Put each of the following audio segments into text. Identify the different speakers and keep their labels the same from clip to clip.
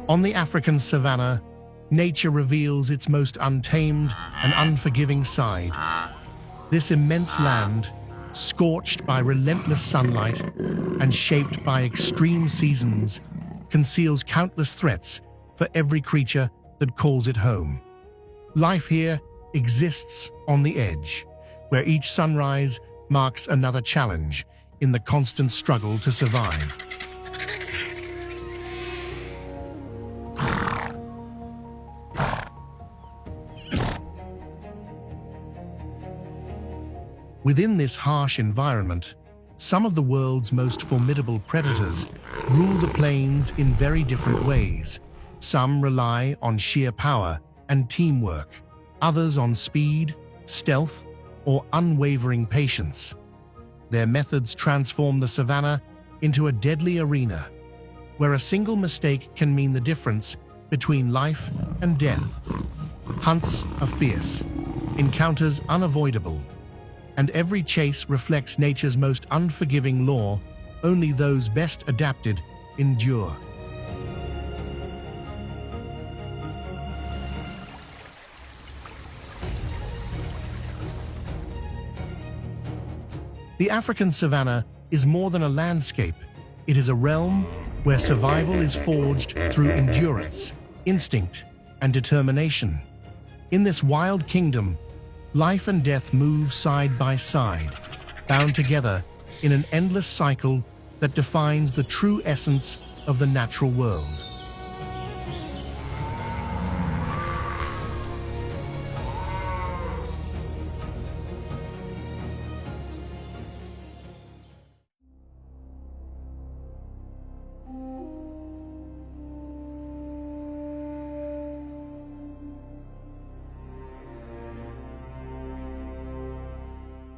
Speaker 1: On the African savanna, nature reveals its most untamed and unforgiving side. This immense land, scorched by relentless sunlight and shaped by extreme seasons, conceals countless threats for every creature that calls it home. Life here exists on the edge, where each sunrise marks another challenge in the constant struggle to survive. Within this harsh environment, some of the world's most formidable predators rule the plains in very different ways. Some rely on sheer power and teamwork, others on speed, stealth, or unwavering patience. Their methods transform the savanna into a deadly arena, where a single mistake can mean the difference between life and death. Hunts are fierce, encounters unavoidable, and every chase reflects nature's most unforgiving law: only those best adapted endure. The African savanna is more than a landscape. It is a realm where survival is forged through endurance, instinct, and determination. In this wild kingdom, life and death move side by side, bound together in an endless cycle that defines the true essence of the natural world.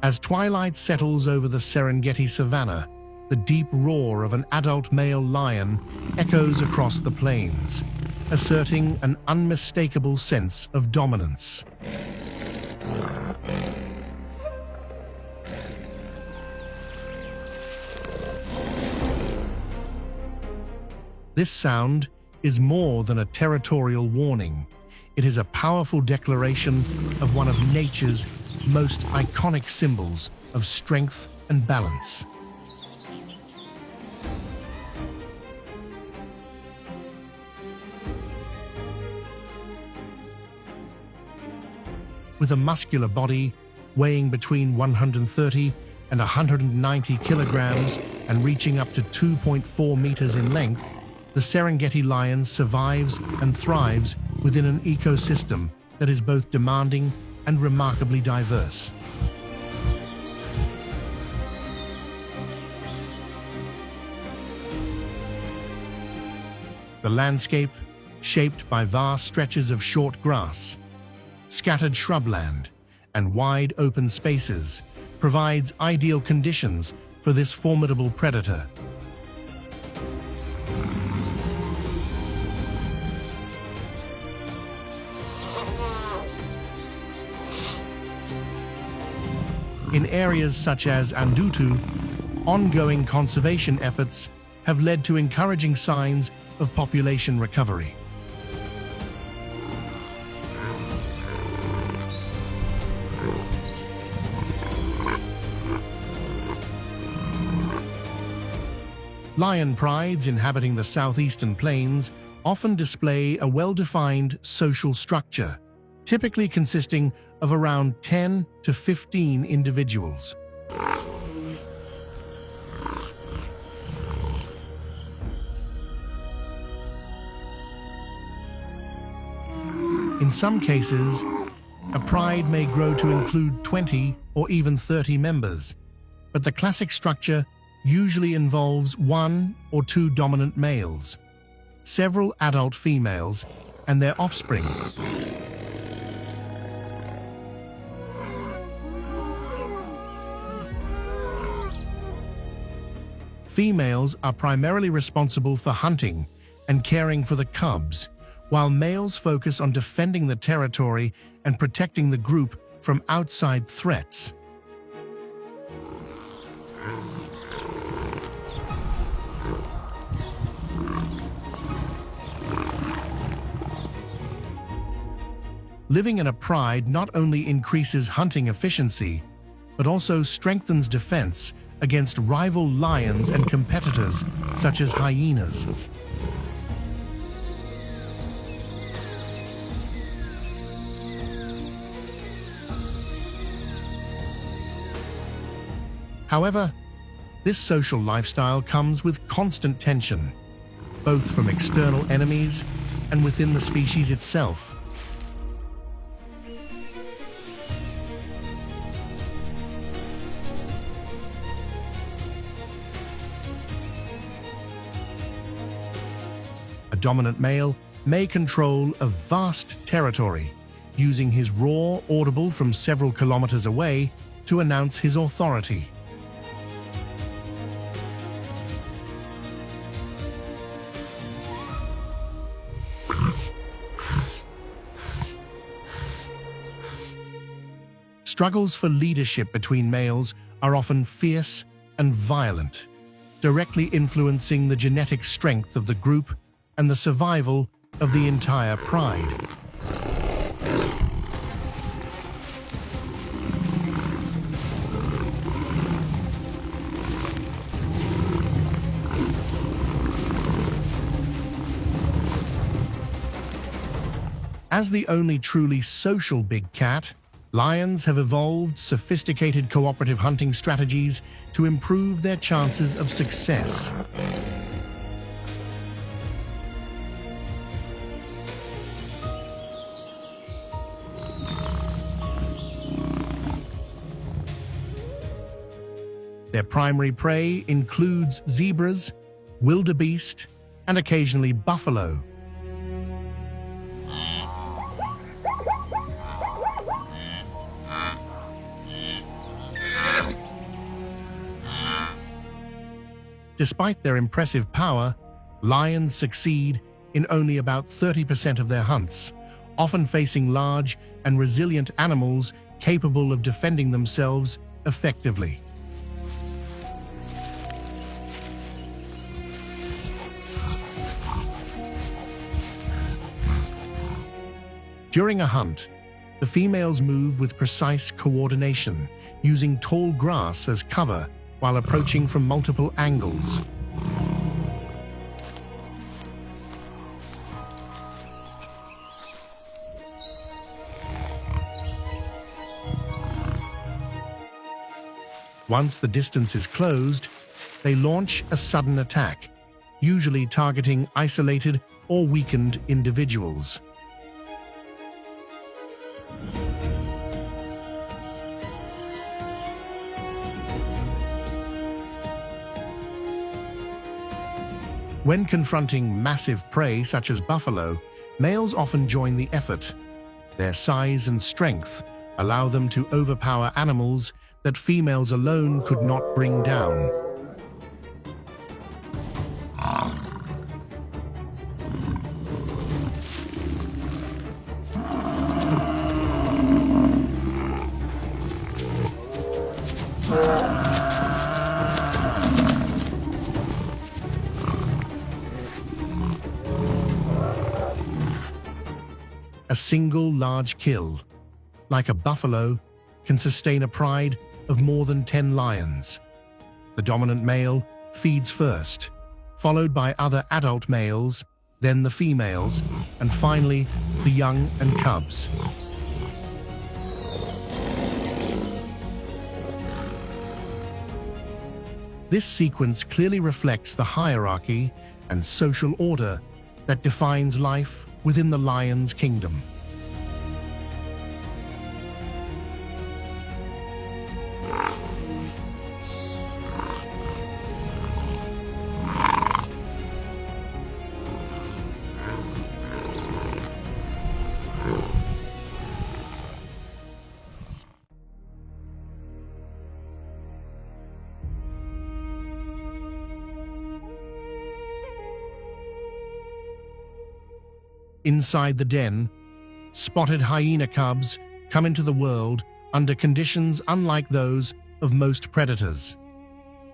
Speaker 1: As twilight settles over the Serengeti savanna, the deep roar of an adult male lion echoes across the plains, asserting an unmistakable sense of dominance. This sound is more than a territorial warning. It is a powerful declaration of one of nature's most iconic symbols of strength and balance. With a muscular body weighing between 130 and 190 kilograms and reaching up to 2.4 meters in length, the Serengeti lion survives and thrives within an ecosystem that is both demanding and remarkably diverse. The landscape, shaped by vast stretches of short grass, scattered shrubland, and wide open spaces, provides ideal conditions for this formidable predator. In areas such as Andutu, ongoing conservation efforts have led to encouraging signs of population recovery. Lion prides inhabiting the southeastern plains often display a well-defined social structure, typically consisting of around 10 to 15 individuals. In some cases, a pride may grow to include 20 or even 30 members, but the classic structure usually involves 1 or 2 dominant males, several adult females, and their offspring. Females are primarily responsible for hunting and caring for the cubs, while males focus on defending the territory and protecting the group from outside threats. Living in a pride not only increases hunting efficiency, but also strengthens defense against rival lions and competitors such as hyenas. However, this social lifestyle comes with constant tension, both from external enemies and within the species itself. A dominant male may control a vast territory, using his roar audible from several kilometers away to announce his authority. Struggles for leadership between males are often fierce and violent, directly influencing the genetic strength of the group and the survival of the entire pride. As the only truly social big cat, lions have evolved sophisticated cooperative hunting strategies to improve their chances of success. Their primary prey includes zebras, wildebeest, and occasionally buffalo. Despite their impressive power, lions succeed in only about 30% of their hunts, often facing large and resilient animals capable of defending themselves effectively. During a hunt, the females move with precise coordination, using tall grass as cover while approaching from multiple angles. Once the distance is closed, they launch a sudden attack, usually targeting isolated or weakened individuals. When confronting massive prey such as buffalo, males often join the effort. Their size and strength allow them to overpower animals that females alone could not bring down. A single large kill, like a buffalo, can sustain a pride of more than 10 lions. The dominant male feeds first, followed by other adult males, then the females, and finally the young and cubs. This sequence clearly reflects the hierarchy and social order that defines life within the lion's kingdom. Inside the den, spotted hyena cubs come into the world under conditions unlike those of most predators.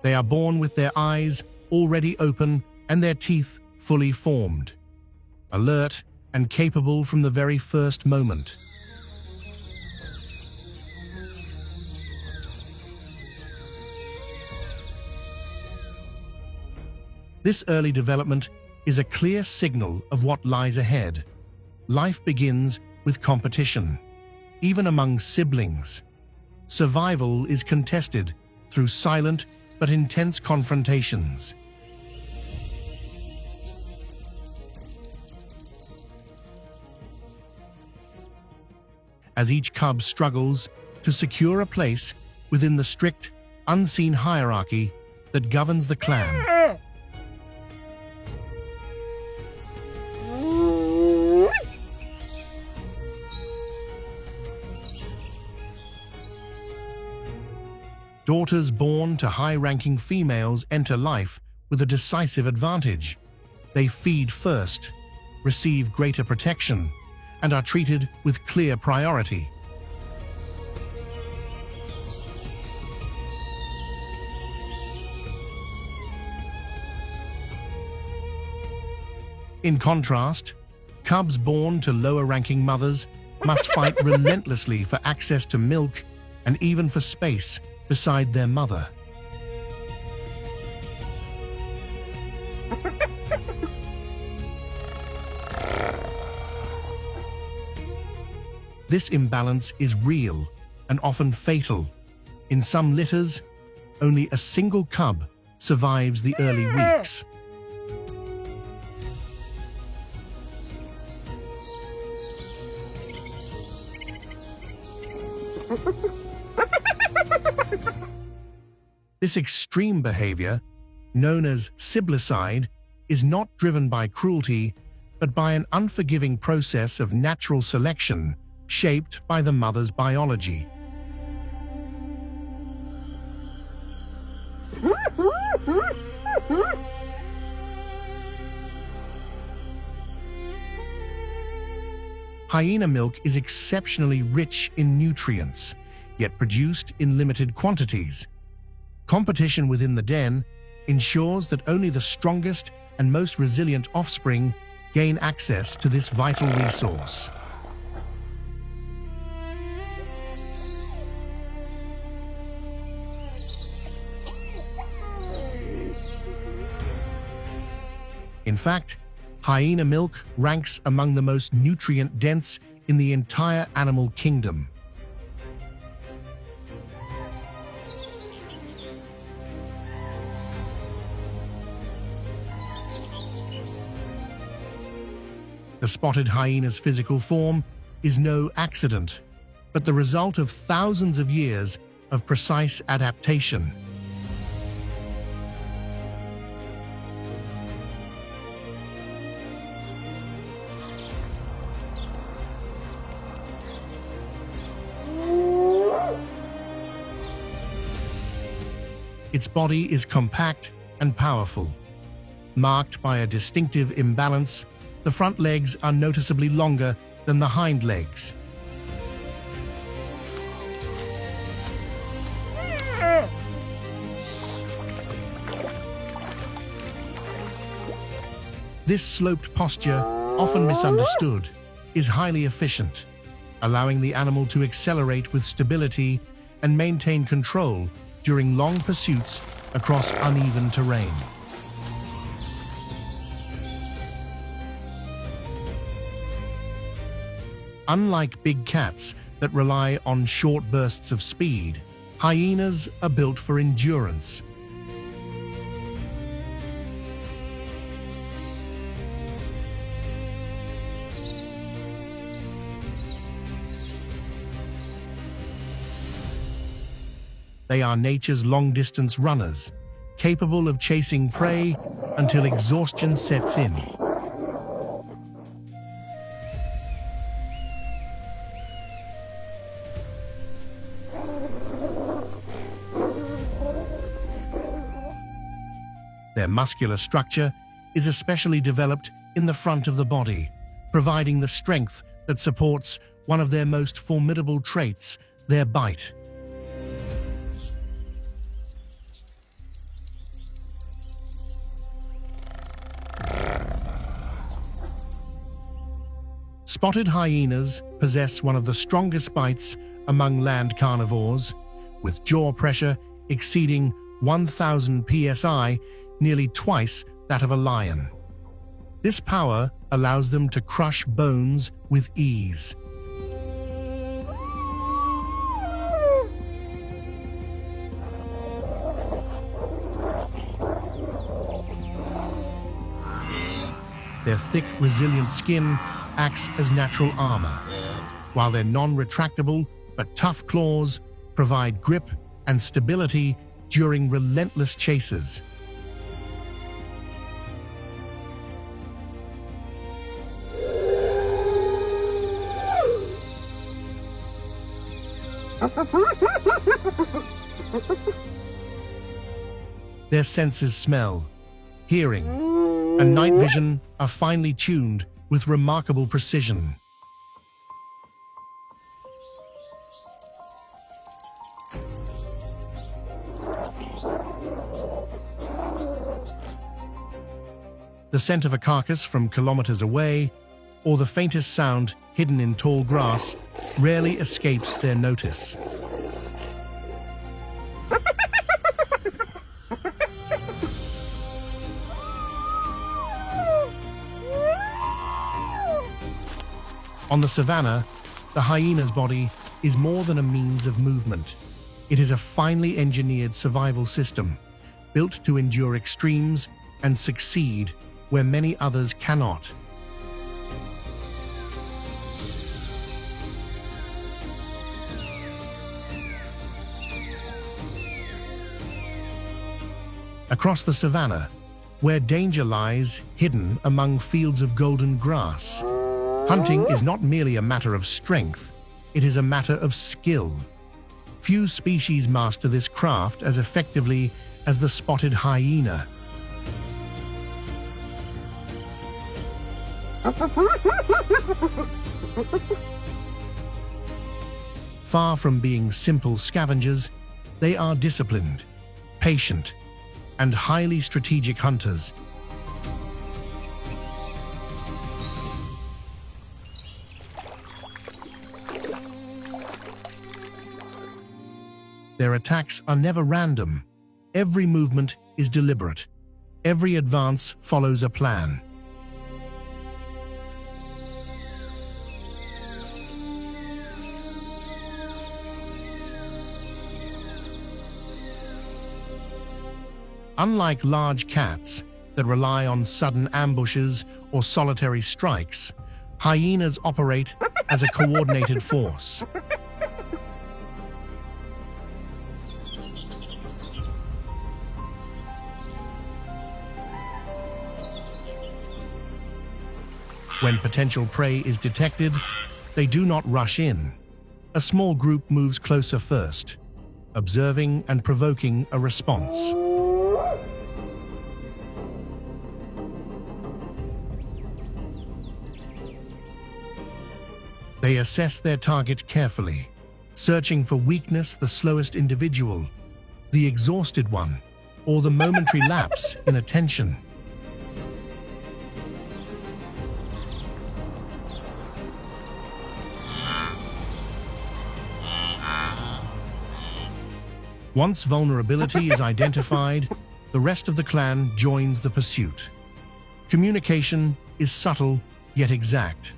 Speaker 1: They are born with their eyes already open and their teeth fully formed, alert and capable from the very first moment. This early development is a clear signal of what lies ahead. Life begins with competition, even among siblings. Survival is contested through silent but intense confrontations. As each cub struggles to secure a place within the strict, unseen hierarchy that governs the clan. Daughters born to high-ranking females enter life with a decisive advantage. They feed first, receive greater protection, and are treated with clear priority. In contrast, cubs born to lower-ranking mothers must fight relentlessly for access to milk and even for space beside their mother. This imbalance is real and often fatal. In some litters, only a single cub survives the early weeks. This extreme behavior, known as siblicide, is not driven by cruelty, but by an unforgiving process of natural selection shaped by the mother's biology. Hyena milk is exceptionally rich in nutrients, yet produced in limited quantities. Competition within the den ensures that only the strongest and most resilient offspring gain access to this vital resource. In fact, hyena milk ranks among the most nutrient-dense in the entire animal kingdom. The spotted hyena's physical form is no accident, but the result of thousands of years of precise adaptation. Its body is compact and powerful. Marked by a distinctive imbalance, the front legs are noticeably longer than the hind legs. This sloped posture, often misunderstood, is highly efficient, allowing the animal to accelerate with stability and maintain control during long pursuits across uneven terrain. Unlike big cats that rely on short bursts of speed, hyenas are built for endurance. They are nature's long-distance runners, capable of chasing prey until exhaustion sets in. Their muscular structure is especially developed in the front of the body, providing the strength that supports one of their most formidable traits, their bite. Spotted hyenas possess one of the strongest bites among land carnivores, with jaw pressure exceeding 1,000 psi, nearly twice that of a lion. This power allows them to crush bones with ease. Their thick, resilient skin acts as natural armor, while their non-retractable but tough claws provide grip and stability during relentless chases. Their senses smell, hearing, and night vision are finely tuned with remarkable precision. The scent of a carcass from kilometers away, or the faintest sound hidden in tall grass, rarely escapes their notice. On the savannah, the hyena's body is more than a means of movement. It is a finely engineered survival system, built to endure extremes and succeed where many others cannot. Across the savannah, where danger lies hidden among fields of golden grass, hunting is not merely a matter of strength, it is a matter of skill. Few species master this craft as effectively as the spotted hyena. Far from being simple scavengers, they are disciplined, patient, and highly strategic hunters. Their attacks are never random. Every movement is deliberate. Every advance follows a plan. Unlike large cats that rely on sudden ambushes or solitary strikes, hyenas operate as a coordinated force. When potential prey is detected, they do not rush in. A small group moves closer first, observing and provoking a response. They assess their target carefully, searching for weakness, the slowest individual, the exhausted one, or the momentary lapse in attention. Once vulnerability is identified, the rest of the clan joins the pursuit. Communication is subtle yet exact.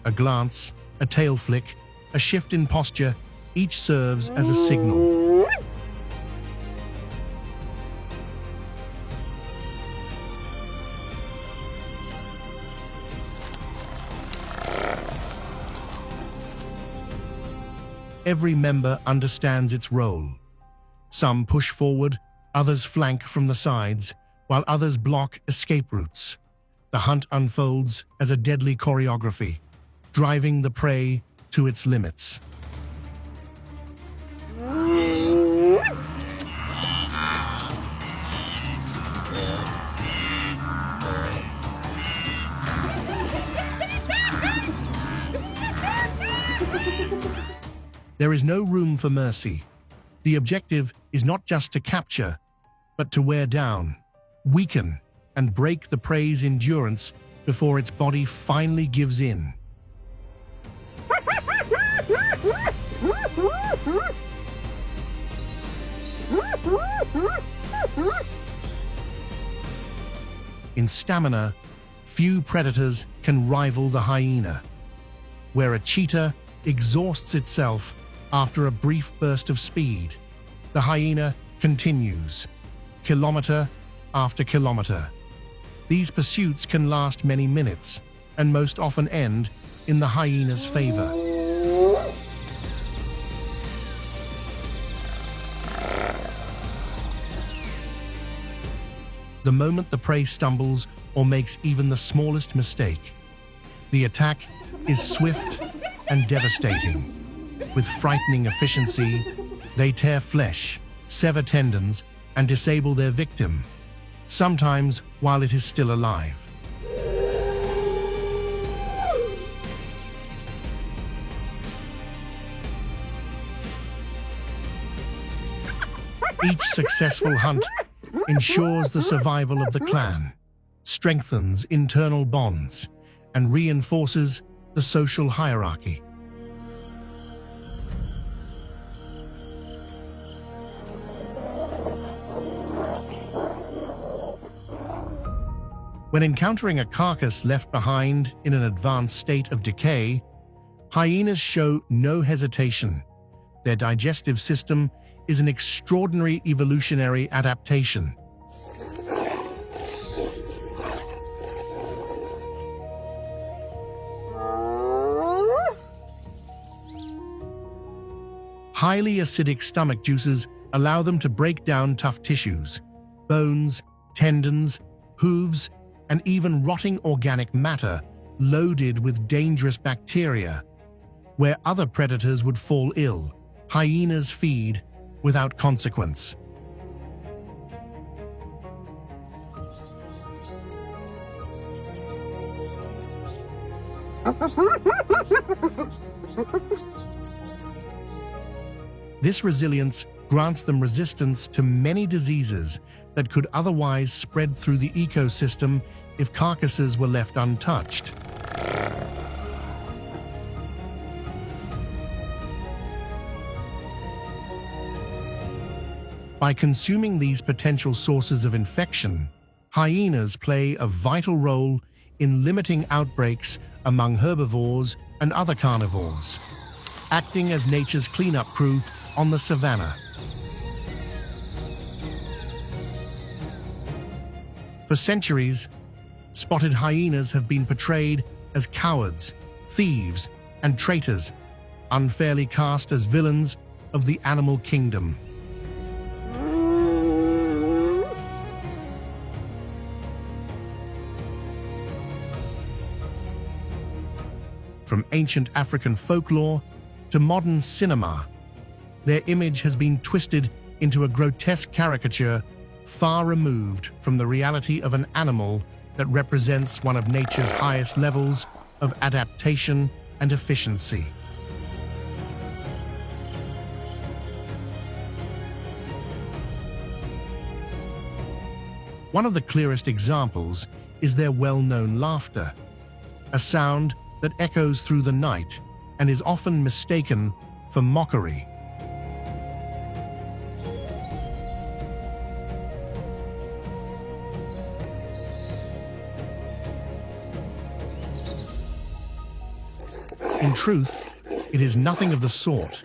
Speaker 1: A glance, a tail flick, a shift in posture, each serves as a signal. Every member understands its role. Some push forward, others flank from the sides, while others block escape routes. The hunt unfolds as a deadly choreography, driving the prey to its limits. There is no room for mercy. The objective is not just to capture, but to wear down, weaken, and break the prey's endurance before its body finally gives in. In stamina, few predators can rival the hyena, where a cheetah exhausts itself after a brief burst of speed. The hyena continues, kilometer after kilometer. These pursuits can last many minutes and most often end in the hyena's favor. The moment the prey stumbles or makes even the smallest mistake, the attack is swift and devastating. With frightening efficiency, they tear flesh, sever tendons, and disable their victim, sometimes while it is still alive. Each successful hunt ensures the survival of the clan, strengthens internal bonds, and reinforces the social hierarchy. When encountering a carcass left behind in an advanced state of decay, hyenas show no hesitation. Their digestive system is an extraordinary evolutionary adaptation. Highly acidic stomach juices allow them to break down tough tissues, bones, tendons, hooves, and even rotting organic matter loaded with dangerous bacteria. Where other predators would fall ill, hyenas feed without consequence. This resilience grants them resistance to many diseases that could otherwise spread through the ecosystem if carcasses were left untouched. By consuming these potential sources of infection, hyenas play a vital role in limiting outbreaks among herbivores and other carnivores, acting as nature's cleanup crew on the savanna. For centuries, spotted hyenas have been portrayed as cowards, thieves, and traitors, unfairly cast as villains of the animal kingdom. From ancient African folklore to modern cinema, their image has been twisted into a grotesque caricature far removed from the reality of an animal that represents one of nature's highest levels of adaptation and efficiency. One of the clearest examples is their well-known laughter, a sound that echoes through the night and is often mistaken for mockery. In truth, it is nothing of the sort.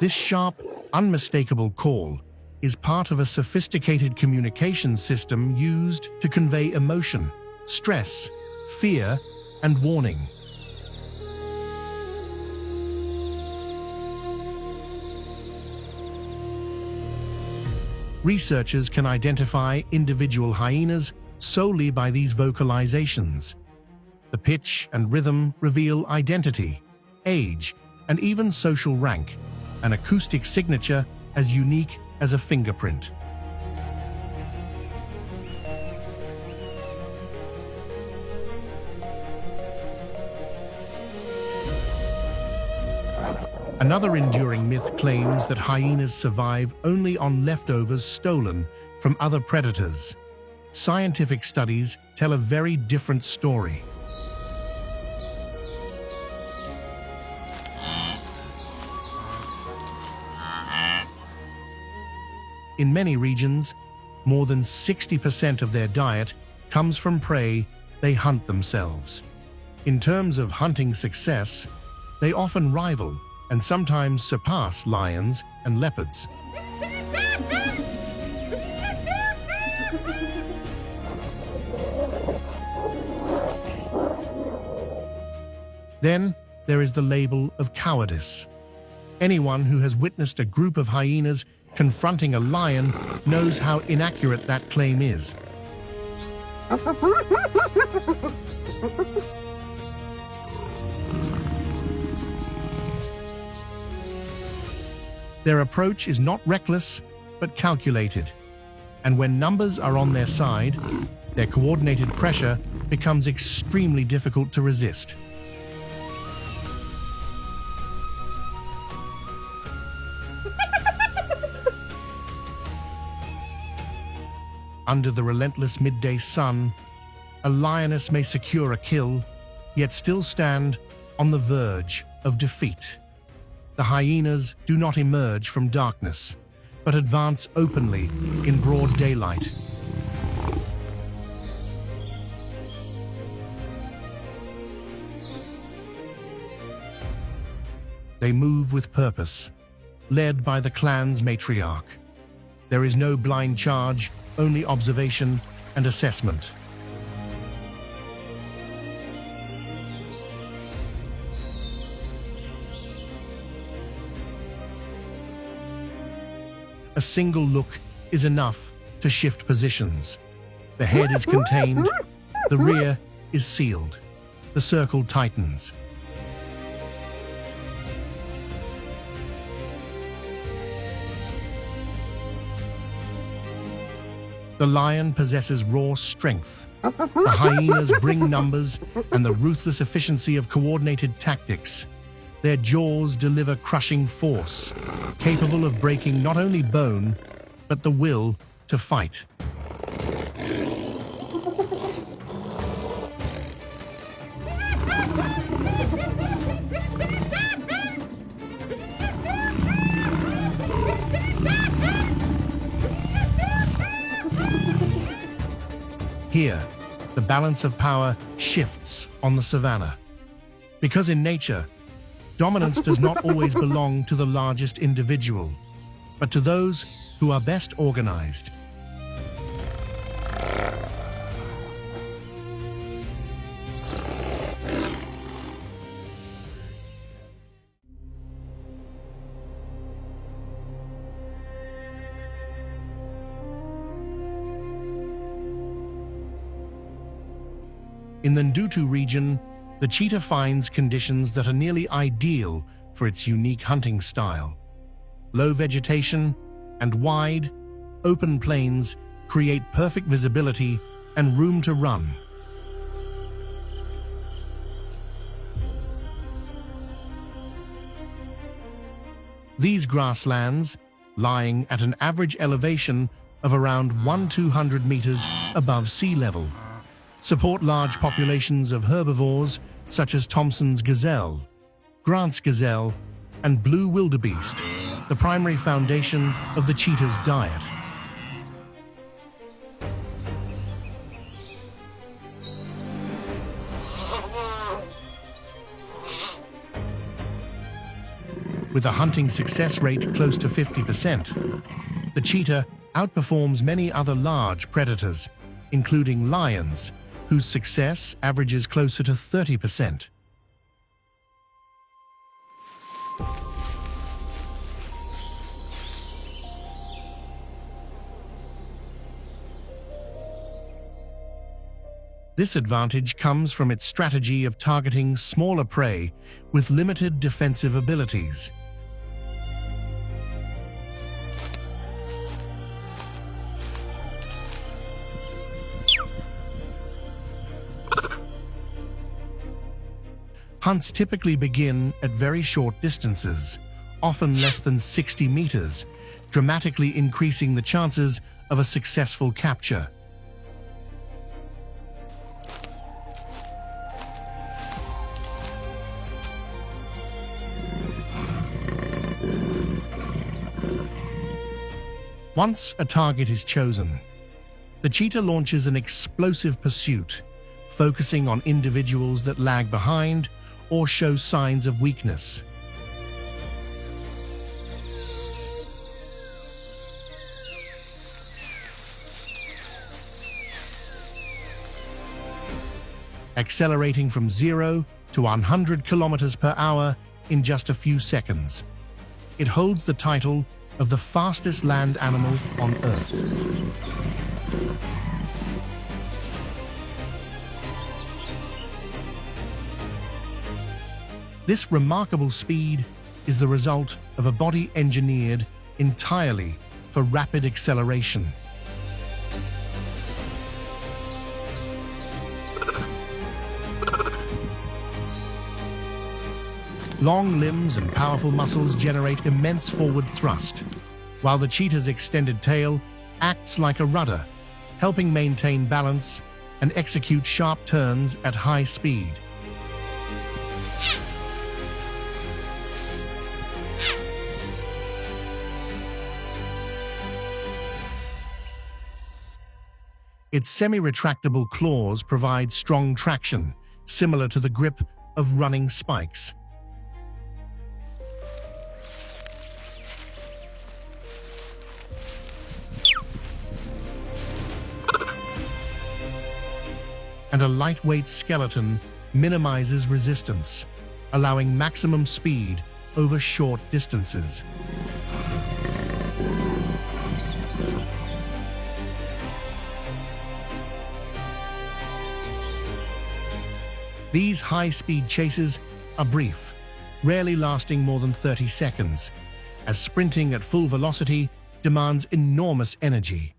Speaker 1: This sharp, unmistakable call is part of a sophisticated communication system used to convey emotion, stress, fear, and warning. Researchers can identify individual hyenas solely by these vocalizations. The pitch and rhythm reveal identity, age, and even social rank, an acoustic signature as unique as a fingerprint. Another enduring myth claims that hyenas survive only on leftovers stolen from other predators. Scientific studies tell a very different story. In many regions, more than 60% of their diet comes from prey they hunt themselves. In terms of hunting success, they often rival and sometimes surpass lions and leopards. Then there is the label of cowardice. Anyone who has witnessed a group of hyenas confronting a lion knows how inaccurate that claim is. Their approach is not reckless, but calculated. And when numbers are on their side, their coordinated pressure becomes extremely difficult to resist. Under the relentless midday sun, a lioness may secure a kill, yet still stand on the verge of defeat. The hyenas do not emerge from darkness, but advance openly in broad daylight. They move with purpose, led by the clan's matriarch. There is no blind charge, only observation and assessment. A single look is enough to shift positions. The head is contained, the rear is sealed. The circle tightens. The lion possesses raw strength. The hyenas bring numbers and the ruthless efficiency of coordinated tactics. Their jaws deliver crushing force, capable of breaking not only bone, but the will to fight. Here, the balance of power shifts on the savannah. Because in nature, dominance does not always belong to the largest individual, but to those who are best organized. In the Ndutu region, the cheetah finds conditions that are nearly ideal for its unique hunting style. Low vegetation and wide, open plains create perfect visibility and room to run. These grasslands, lying at an average elevation of around 100-200 meters above sea level, support large populations of herbivores such as Thompson's gazelle, Grant's gazelle, and blue wildebeest, the primary foundation of the cheetah's diet. With a hunting success rate close to 50%, the cheetah outperforms many other large predators, including lions, whose success averages closer to 30%. This advantage comes from its strategy of targeting smaller prey with limited defensive abilities. Hunts typically begin at very short distances, often less than 60 meters, dramatically increasing the chances of a successful capture. Once a target is chosen, The cheetah launches an explosive pursuit, focusing on individuals that lag behind or show signs of weakness. Accelerating from 0 to 100 kilometers per hour in just a few seconds. It holds the title of the fastest land animal on Earth. This remarkable speed is the result of a body engineered entirely for rapid acceleration. Long limbs and powerful muscles generate immense forward thrust, while the cheetah's extended tail acts like a rudder, helping maintain balance and execute sharp turns at high speed. Its semi-retractable claws provide strong traction, similar to the grip of running spikes. And a lightweight skeleton minimizes resistance, allowing maximum speed over short distances. These high-speed chases are brief, rarely lasting more than 30 seconds, as sprinting at full velocity demands enormous energy.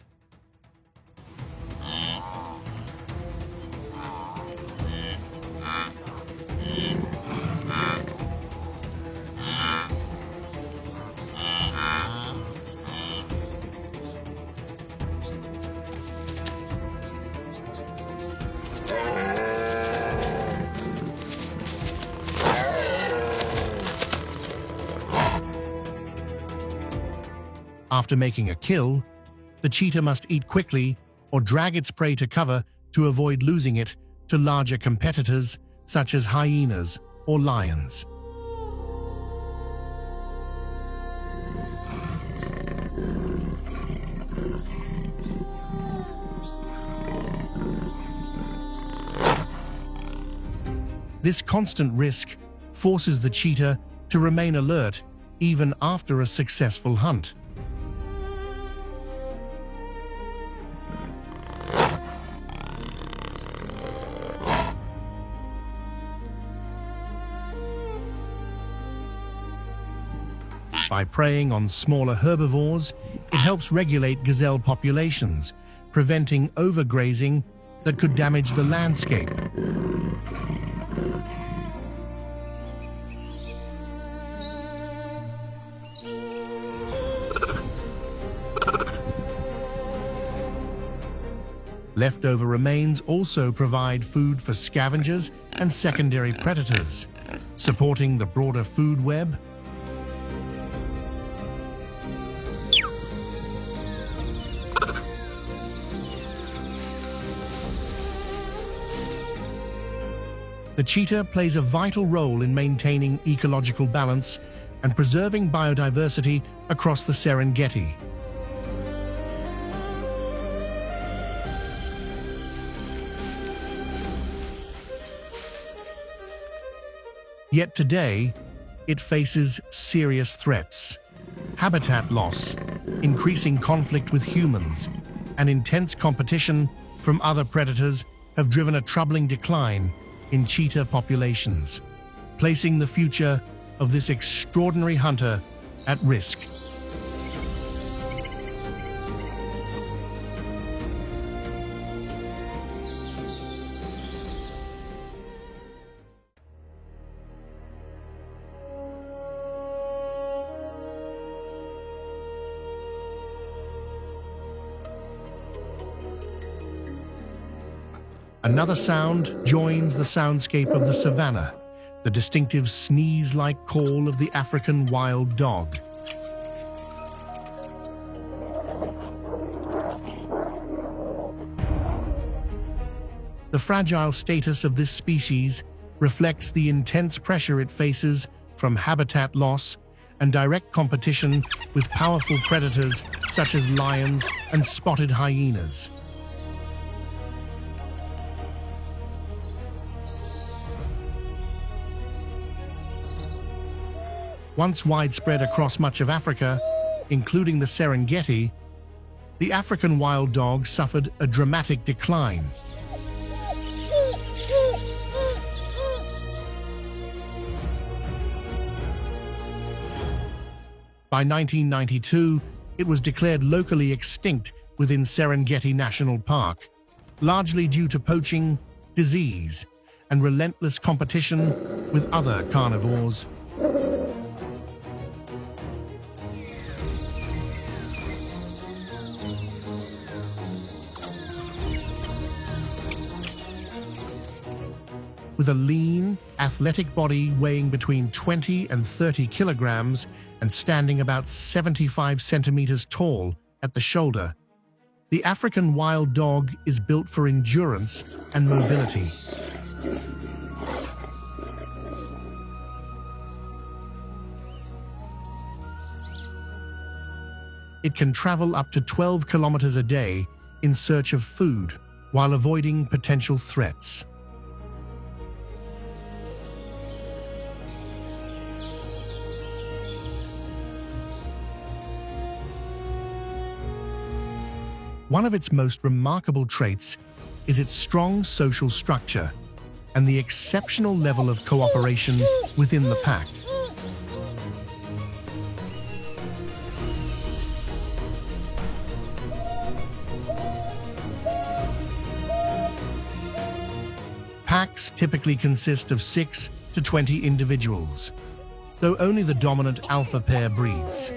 Speaker 1: After making a kill, the cheetah must eat quickly or drag its prey to cover to avoid losing it to larger competitors such as hyenas or lions. This constant risk forces the cheetah to remain alert even after a successful hunt. By preying on smaller herbivores, it helps regulate gazelle populations, preventing overgrazing that could damage the landscape. Leftover remains also provide food for scavengers and secondary predators, supporting the broader food web. The cheetah plays a vital role in maintaining ecological balance and preserving biodiversity across the Serengeti. Yet today, it faces serious threats: habitat loss, increasing conflict with humans, and intense competition from other predators have driven a troubling decline in cheetah populations, placing the future of this extraordinary hunter at risk. Another sound joins the soundscape of the savannah, the distinctive sneeze-like call of the African wild dog. The fragile status of this species reflects the intense pressure it faces from habitat loss and direct competition with powerful predators such as lions and spotted hyenas. Once widespread across much of Africa, including the Serengeti, the African wild dog suffered a dramatic decline. By 1992, it was declared locally extinct within Serengeti National Park, largely due to poaching, disease, and relentless competition with other carnivores. With a lean, athletic body weighing between 20 and 30 kilograms and standing about 75 centimeters tall at the shoulder, the African wild dog is built for endurance and mobility. It can travel up to 12 kilometers a day in search of food while avoiding potential threats. One of its most remarkable traits is its strong social structure and the exceptional level of cooperation within the pack. Packs typically consist of 6 to 20 individuals, though only the dominant alpha pair breeds.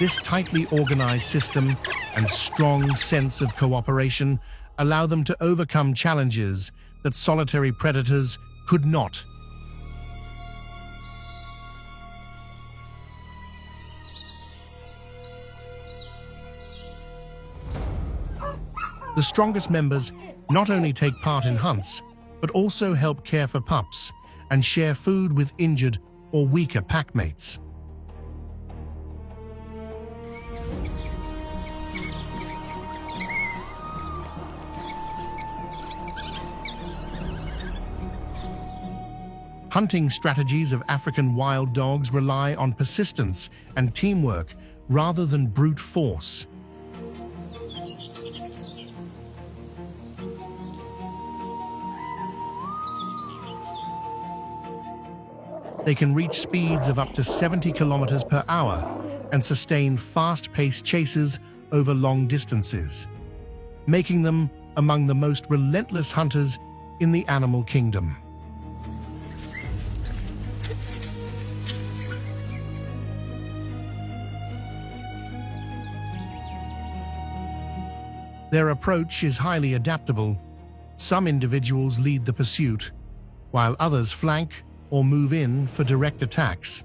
Speaker 1: This tightly organized system and strong sense of cooperation allow them to overcome challenges that solitary predators could not. The strongest members not only take part in hunts, but also help care for pups and share food with injured or weaker packmates. Hunting strategies of African wild dogs rely on persistence and teamwork rather than brute force. They can reach speeds of up to 70 kilometers per hour and sustain fast-paced chases over long distances, making them among the most relentless hunters in the animal kingdom. Their approach is highly adaptable. Some individuals lead the pursuit, while others flank or move in for direct attacks.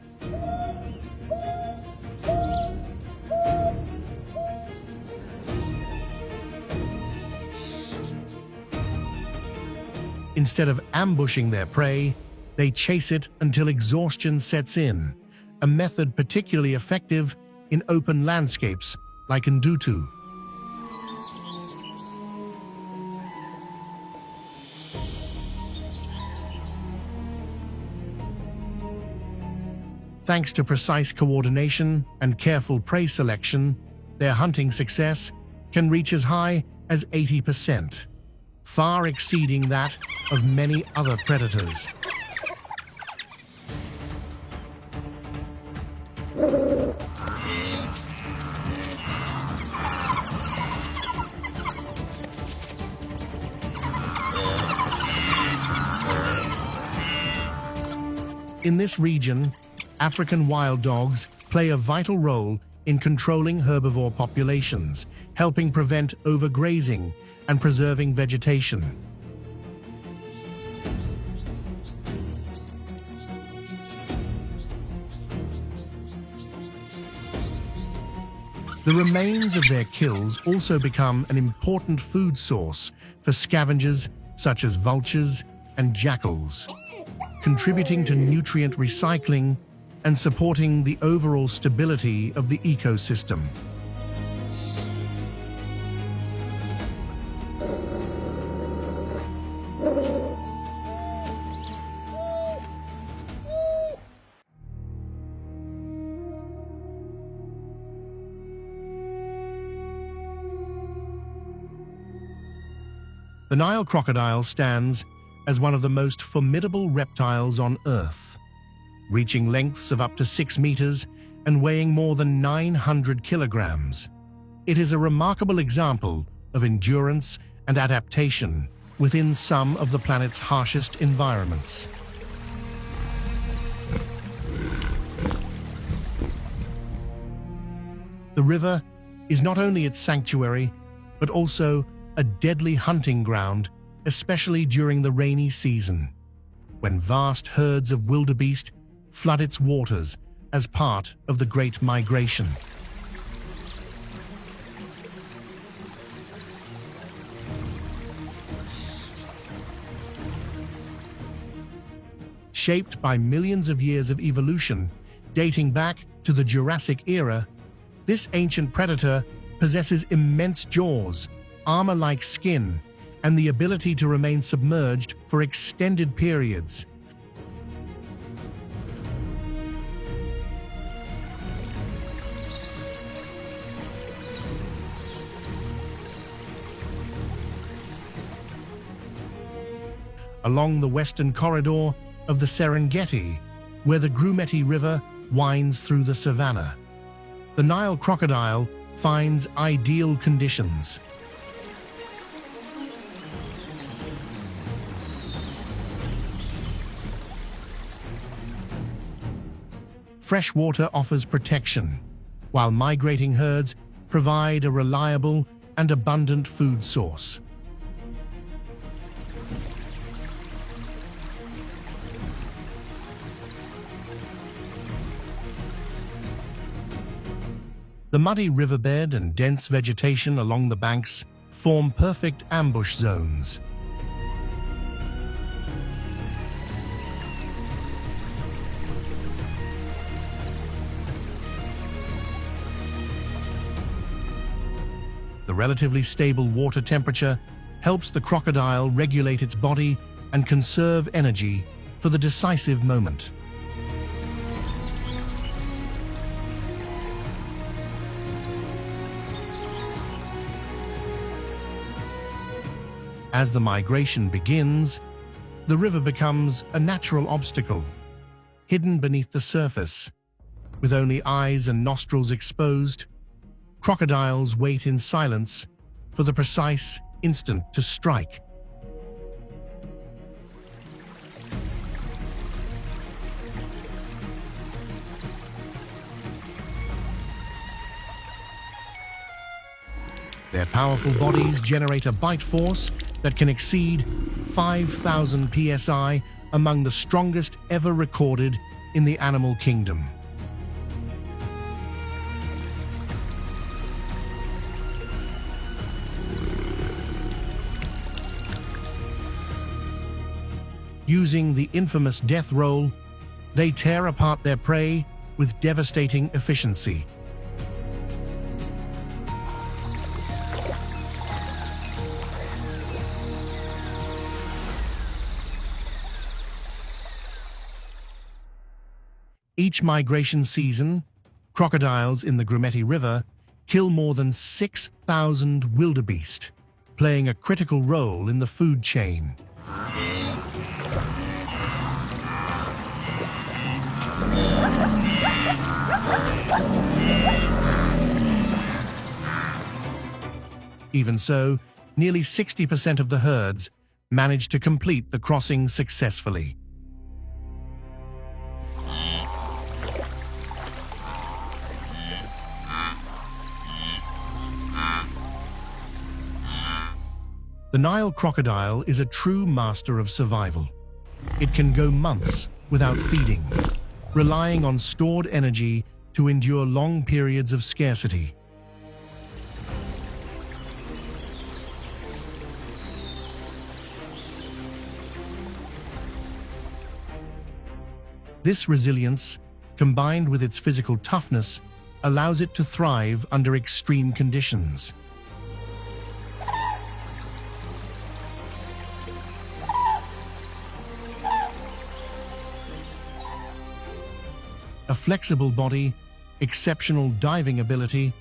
Speaker 1: Instead of ambushing their prey, they chase it until exhaustion sets in, a method particularly effective in open landscapes like Ndutu. Thanks to precise coordination and careful prey selection, their hunting success can reach as high as 80%, far exceeding that of many other predators. In this region, African wild dogs play a vital role in controlling herbivore populations, helping prevent overgrazing and preserving vegetation. The remains of their kills also become an important food source for scavengers such as vultures and jackals, contributing to nutrient recycling and supporting the overall stability of the ecosystem. The Nile crocodile stands as one of the most formidable reptiles on Earth, reaching lengths of up to 6 meters and weighing more than 900 kilograms. It is a remarkable example of endurance and adaptation within some of the planet's harshest environments. The river is not only its sanctuary, but also a deadly hunting ground, especially during the rainy season, when vast herds of wildebeest flood its waters as part of the Great Migration. Shaped by millions of years of evolution, dating back to the Jurassic era, this ancient predator possesses immense jaws, armor-like skin, and the ability to remain submerged for extended periods. Along the western corridor of the Serengeti, where the Grumeti River winds through the savanna, the Nile crocodile finds ideal conditions. Fresh water offers protection, while migrating herds provide a reliable and abundant food source. The muddy riverbed and dense vegetation along the banks form perfect ambush zones. The relatively stable water temperature helps the crocodile regulate its body and conserve energy for the decisive moment. As the migration begins, the river becomes a natural obstacle, hidden beneath the surface. With only eyes and nostrils exposed, crocodiles wait in silence for the precise instant to strike. Their powerful bodies generate a bite force that can exceed 5,000 psi, among the strongest ever recorded in the animal kingdom. Using the infamous death roll, they tear apart their prey with devastating efficiency. Each migration season, crocodiles in the Grumeti River kill more than 6,000 wildebeest, playing a critical role in the food chain. Even so, nearly 60% of the herds manage to complete the crossing successfully. The Nile crocodile is a true master of survival. It can go months without feeding, relying on stored energy to endure long periods of scarcity. This resilience, combined with its physical toughness, allows it to thrive under extreme conditions. A flexible body, exceptional diving ability,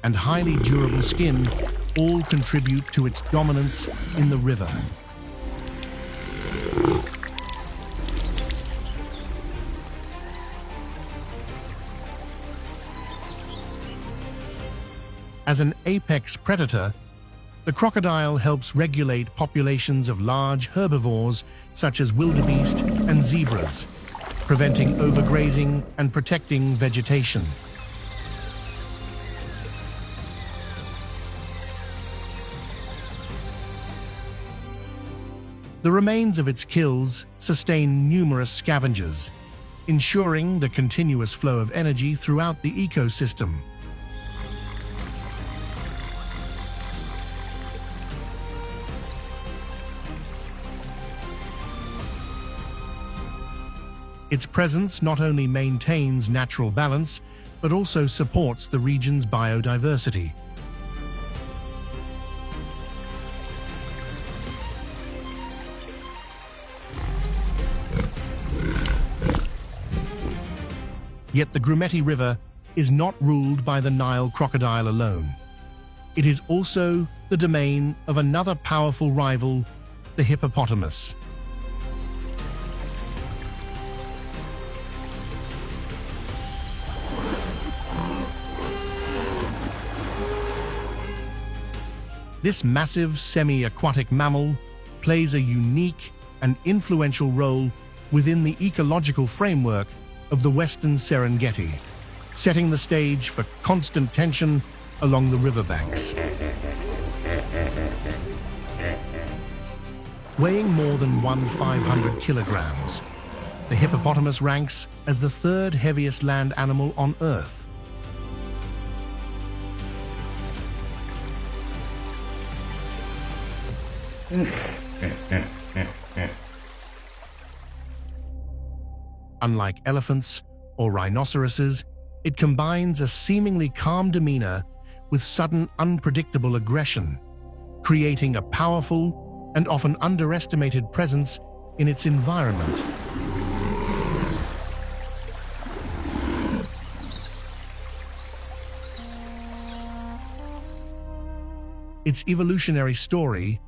Speaker 1: and highly durable skin all contribute to its dominance in the river. As an apex predator, the crocodile helps regulate populations of large herbivores such as wildebeest and zebras, preventing overgrazing and protecting vegetation. The remains of its kills sustain numerous scavengers, ensuring the continuous flow of energy throughout the ecosystem. Its presence not only maintains natural balance, but also supports the region's biodiversity. Yet the Grumeti River is not ruled by the Nile crocodile alone. It is also the domain of another powerful rival, the hippopotamus. This massive semi-aquatic mammal plays a unique and influential role within the ecological framework of the Western Serengeti, setting the stage for constant tension along the riverbanks. Weighing more than 1,500 kilograms, the hippopotamus ranks as the third heaviest land animal on Earth. Unlike elephants or rhinoceroses, it combines a seemingly calm demeanor with sudden, unpredictable aggression, creating a powerful and often underestimated presence in its environment. Its evolutionary story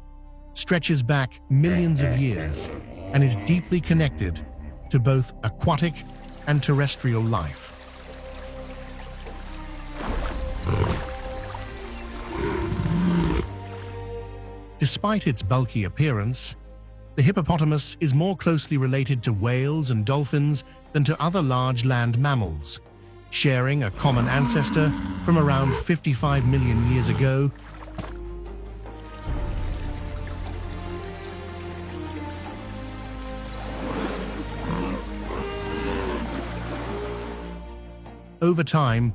Speaker 1: stretches back millions of years and is deeply connected to both aquatic and terrestrial life. Despite its bulky appearance, the hippopotamus is more closely related to whales and dolphins than to other large land mammals, sharing a common ancestor from around 55 million years ago. Over time,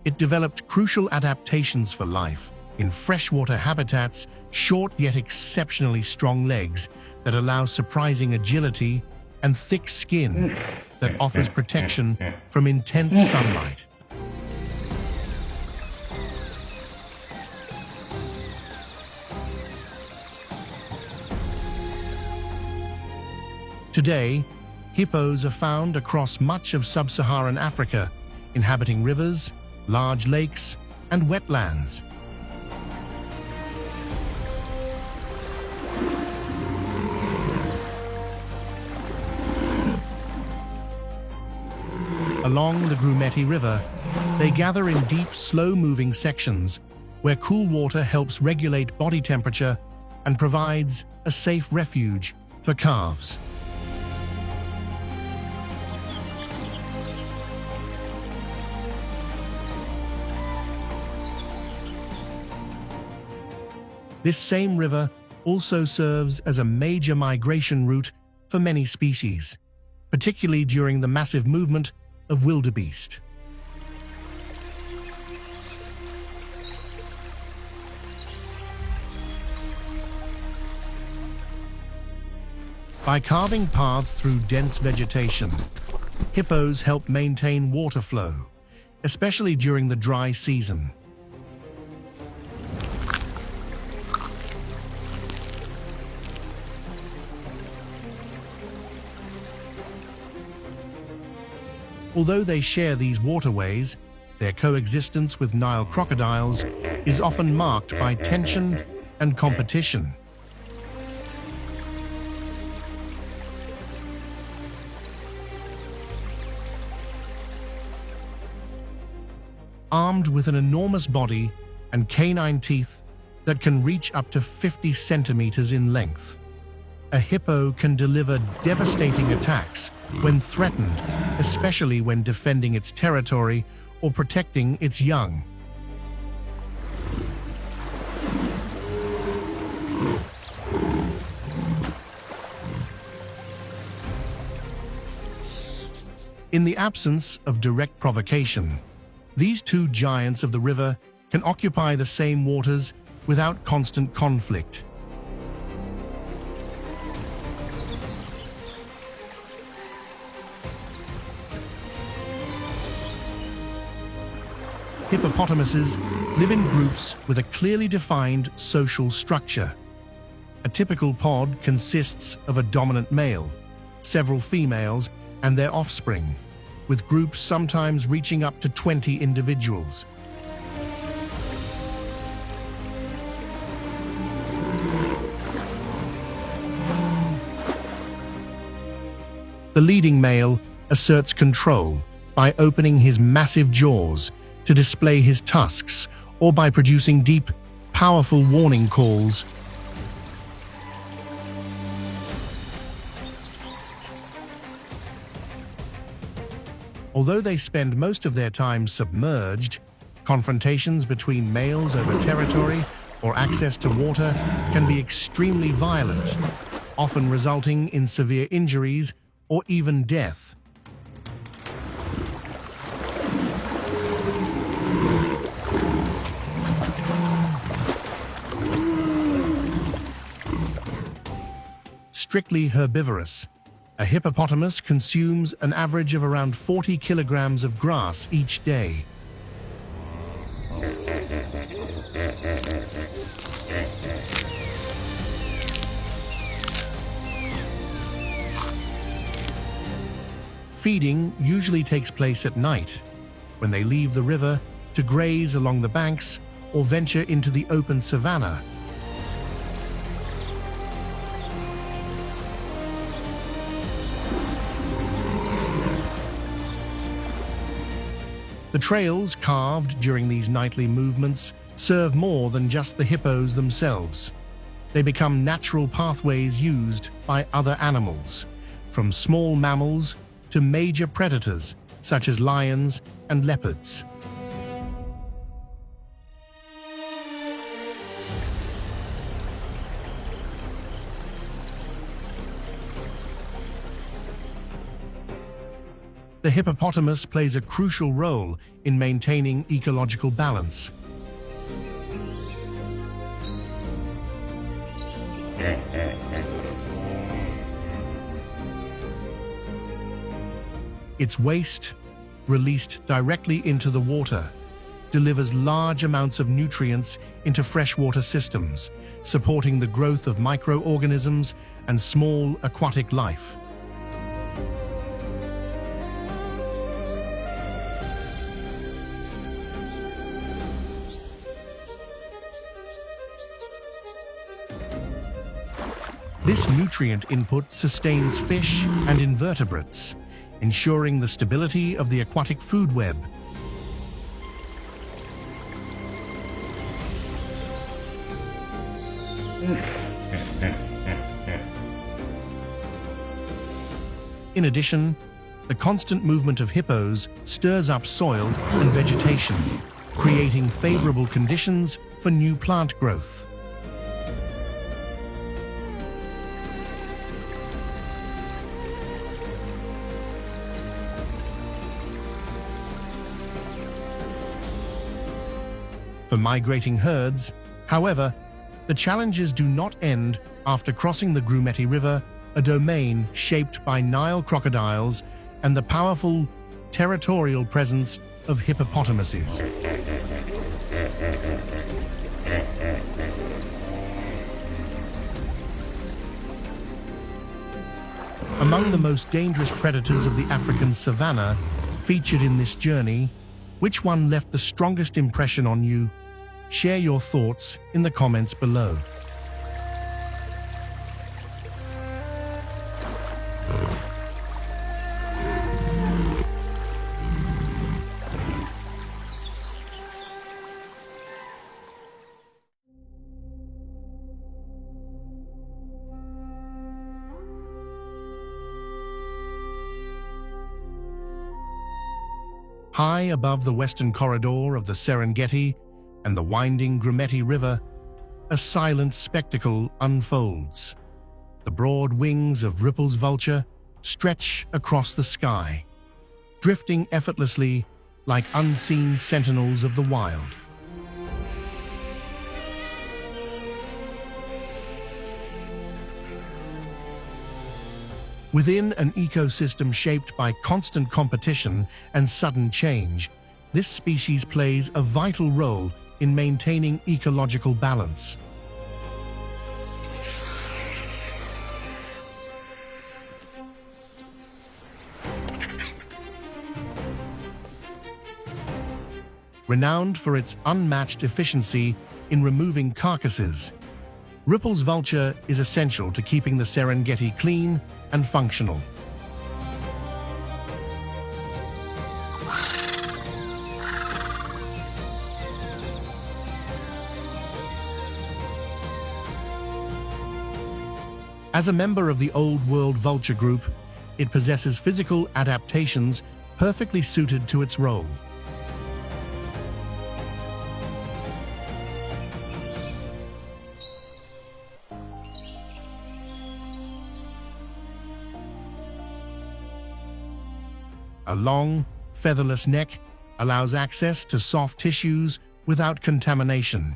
Speaker 1: it developed crucial adaptations for life in freshwater habitats, short yet exceptionally strong legs that allow surprising agility, and thick skin that offers protection from intense sunlight. Today, hippos are found across much of sub-Saharan Africa, inhabiting rivers, large lakes, and wetlands. Along the Grumeti River, they gather in deep, slow-moving sections where cool water helps regulate body temperature and provides a safe refuge for calves. This same river also serves as a major migration route for many species, particularly during the massive movement of wildebeest. By carving paths through dense vegetation, hippos help maintain water flow, especially during the dry season. Although they share these waterways, their coexistence with Nile crocodiles is often marked by tension and competition. Armed with an enormous body and canine teeth that can reach up to 50 centimeters in length, a hippo can deliver devastating attacks when threatened, especially when defending its territory or protecting its young. In the absence of direct provocation, these two giants of the river can occupy the same waters without constant conflict. Hippopotamuses live in groups with a clearly defined social structure. A typical pod consists of a dominant male, several females, and their offspring, with groups sometimes reaching up to 20 individuals. The leading male asserts control by opening his massive jaws to display his tusks, or by producing deep, powerful warning calls. Although they spend most of their time submerged, confrontations between males over territory or access to water can be extremely violent, often resulting in severe injuries or even death. Strictly herbivorous, a hippopotamus consumes an average of around 40 kilograms of grass each day. Feeding usually takes place at night, when they leave the river to graze along the banks or venture into the open savanna. The trails carved during these nightly movements serve more than just the hippos themselves. They become natural pathways used by other animals, from small mammals to major predators such as lions and leopards. The hippopotamus plays a crucial role in maintaining ecological balance. Its waste, released directly into the water, delivers large amounts of nutrients into freshwater systems, supporting the growth of microorganisms and small aquatic life. This nutrient input sustains fish and invertebrates, ensuring the stability of the aquatic food web. In addition, the constant movement of hippos stirs up soil and vegetation, creating favorable conditions for new plant growth. For migrating herds, however, the challenges do not end after crossing the Grumeti River a domain shaped by Nile crocodiles and the powerful territorial presence of hippopotamuses. Among the most dangerous predators of the African savanna featured in this journey, which one left the strongest impression on you? Share your thoughts in the comments below. High above the western corridor of the Serengeti and the winding Grumeti River, a silent spectacle unfolds. The broad wings of Ripple's vulture stretch across the sky, drifting effortlessly like unseen sentinels of the wild. Within an ecosystem shaped by constant competition and sudden change, this species plays a vital role in maintaining ecological balance. Renowned for its unmatched efficiency in removing carcasses, Ripple's vulture is essential to keeping the Serengeti clean and functional. As a member of the Old World vulture group, it possesses physical adaptations perfectly suited to its role. A long, featherless neck allows access to soft tissues without contamination,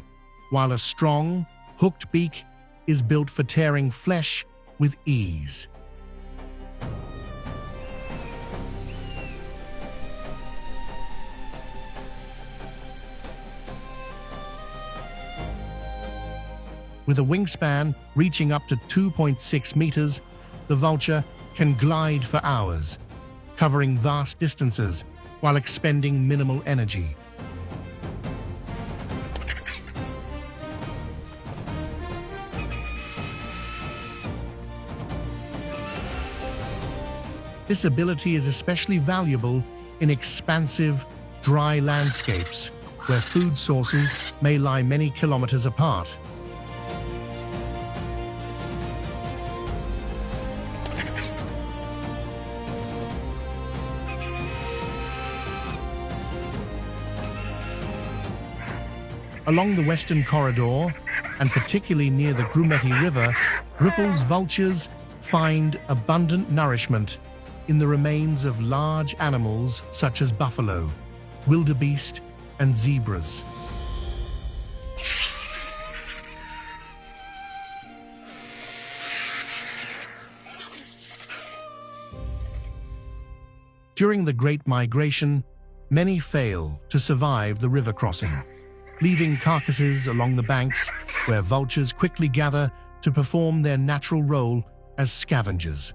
Speaker 1: while a strong, hooked beak is built for tearing flesh with ease. With a wingspan reaching up to 2.6 meters, the vulture can glide for hours, covering vast distances while expending minimal energy. This ability is especially valuable in expansive, dry landscapes where food sources may lie many kilometers apart. Along the western corridor, and particularly near the Grumeti River, Ripple's vultures find abundant nourishment in the remains of large animals such as buffalo, wildebeest, and zebras. During the Great Migration, many fail to survive the river crossing, leaving carcasses along the banks where vultures quickly gather to perform their natural role as scavengers.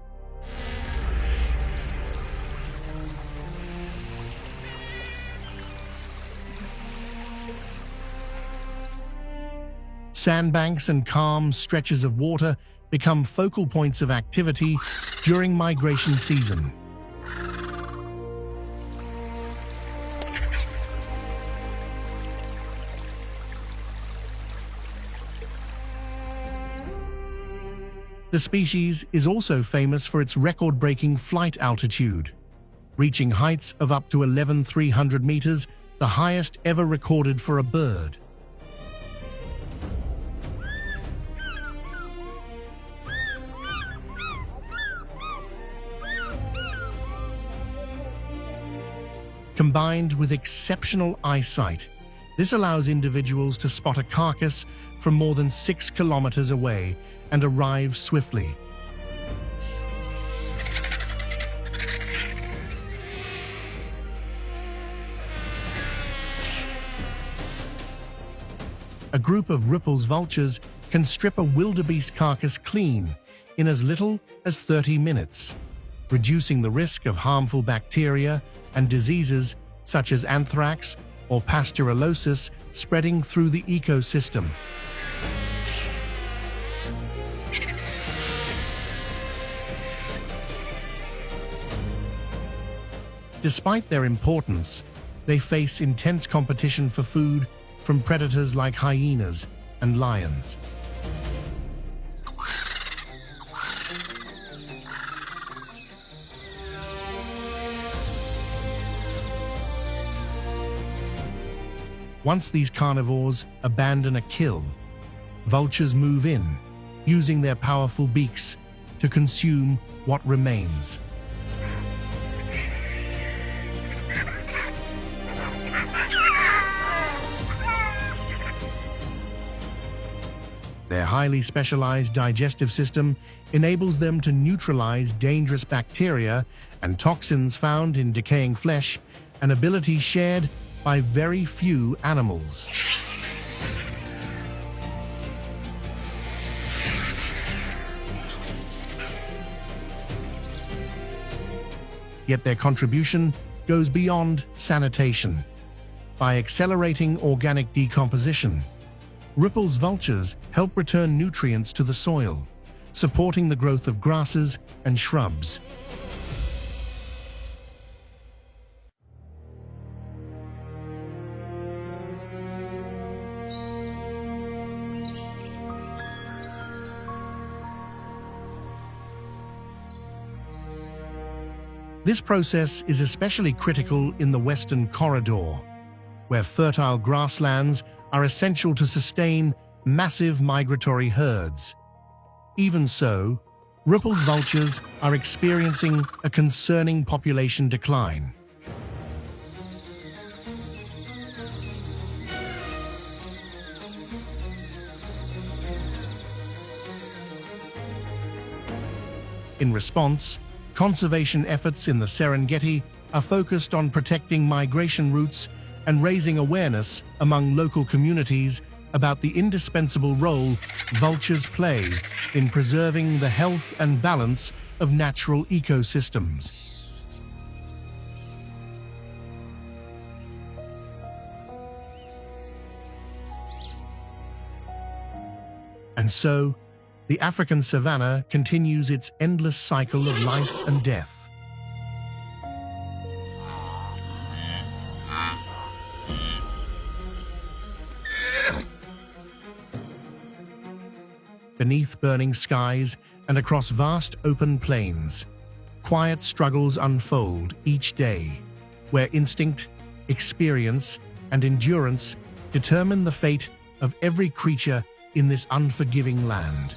Speaker 1: Sandbanks and calm stretches of water become focal points of activity during migration season. The species is also famous for its record-breaking flight altitude, reaching heights of up to 11,300 meters, the highest ever recorded for a bird. Combined with exceptional eyesight, this allows individuals to spot a carcass from more than 6 kilometers away and arrive swiftly. group of Ripple's vultures can strip a wildebeest carcass clean in as little as 30 minutes, reducing the risk of harmful bacteria and diseases such as anthrax or pasteurellosis spreading through the ecosystem. Despite their importance, they face intense competition for food from predators like hyenas and lions. Once these carnivores abandon a kill, vultures move in, using their powerful beaks to consume what remains. Their highly specialized digestive system enables them to neutralize dangerous bacteria and toxins found in decaying flesh, an ability shared by very few animals. Yet their contribution goes beyond sanitation. By accelerating organic decomposition, Ripple's vultures help return nutrients to the soil, supporting the growth of grasses and shrubs. This process is especially critical in the Western Corridor, where fertile grasslands are essential to sustain massive migratory herds. Even so, Ripple's vultures are experiencing a concerning population decline. In response, conservation efforts in the Serengeti are focused on protecting migration routes and raising awareness among local communities about the indispensable role vultures play in preserving the health and balance of natural ecosystems. And so, the African savanna continues its endless cycle of life and death. Beneath burning skies and across vast open plains, quiet struggles unfold each day, where instinct, experience, and endurance determine the fate of every creature in this unforgiving land.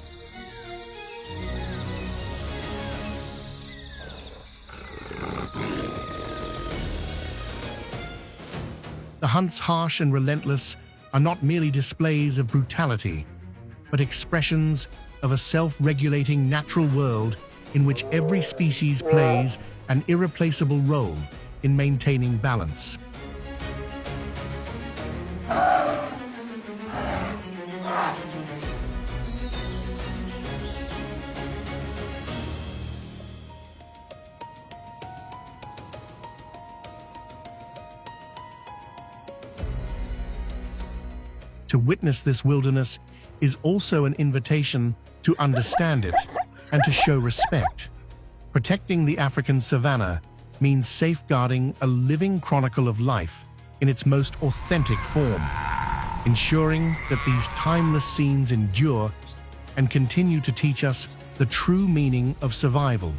Speaker 1: The hunts, harsh and relentless, are not merely displays of brutality, but expressions of a self-regulating natural world in which every species plays an irreplaceable role in maintaining balance. To witness this wilderness is also an invitation to understand it and to show respect. Protecting the African savanna means safeguarding a living chronicle of life in its most authentic form, ensuring that these timeless scenes endure and continue to teach us the true meaning of survival.